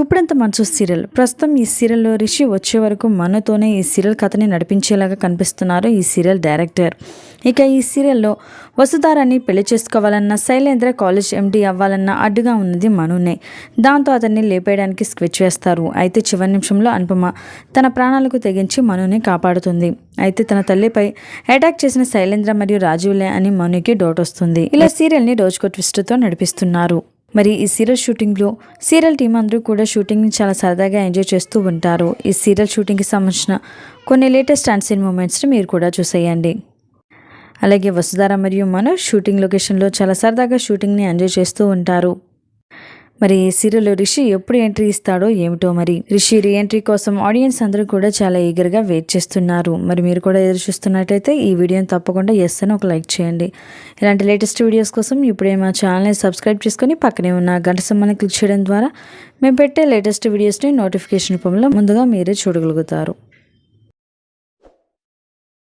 గుప్పుడంత మనసు సీరియల్ ప్రస్తుతం ఈ సీరియల్లో రిషి వచ్చే వరకు మనతోనే ఈ సీరియల్ కథని నడిపించేలాగా కనిపిస్తున్నారు ఈ సీరియల్ డైరెక్టర్. ఇక ఈ సీరియల్లో వసుధారాన్ని పెళ్లి చేసుకోవాలన్న శైలేంద్ర కాలేజ్ ఎండీ అవ్వాలన్న అడ్డుగా ఉన్నది మనునే. దాంతో అతన్ని లేపేయడానికి స్కెచ్ వేస్తారు. అయితే చివరి నిమిషంలో అనుపమ తన ప్రాణాలకు తెగించి మనుని కాపాడుతుంది. అయితే తన తల్లిపై అటాక్ చేసిన శైలేంద్ర మరియు రాజీవ్లే అని మనుకి డౌట్ వస్తుంది. ఇలా సీరియల్ని రోజుకో ట్విస్ట్తో నడిపిస్తున్నారు. మరి ఈ సీరియల్ షూటింగ్లో సీరియల్ టీం అందరూ కూడా షూటింగ్ని చాలా సరదాగా ఎంజాయ్ చేస్తూ ఉంటారు. ఈ సీరియల్ షూటింగ్కి సంబంధించిన కొన్ని లేటెస్ట్ అండ్ సీన్ మూమెంట్స్ని మీరు కూడా చూసేయండి. అలాగే వసుధార మరియు మను షూటింగ్ లొకేషన్లో చాలా సరదాగా షూటింగ్ని ఎంజాయ్ చేస్తూ ఉంటారు. మరి ఈ సీరియల్లో రిషి ఎప్పుడు ఎంట్రీ ఇస్తాడో ఏమిటో. మరి రిషి రీఎంట్రీ కోసం ఆడియన్స్ అందరూ కూడా చాలా ఈగర్గా వెయిట్ చేస్తున్నారు. మరి మీరు కూడా ఎదురు చూస్తున్నట్టయితే ఈ వీడియోని తప్పకుండా ఎస్ అని ఒక లైక్ చేయండి. ఇలాంటి లేటెస్ట్ వీడియోస్ కోసం ఇప్పుడే మా ఛానల్ని సబ్స్క్రైబ్ చేసుకొని పక్కనే ఉన్న గంట సింబల్ని క్లిక్ చేయడం ద్వారా మేము పెట్టే లేటెస్ట్ వీడియోస్ని నోటిఫికేషన్ రూపంలో ముందుగా మీరే చూడగలుగుతారు.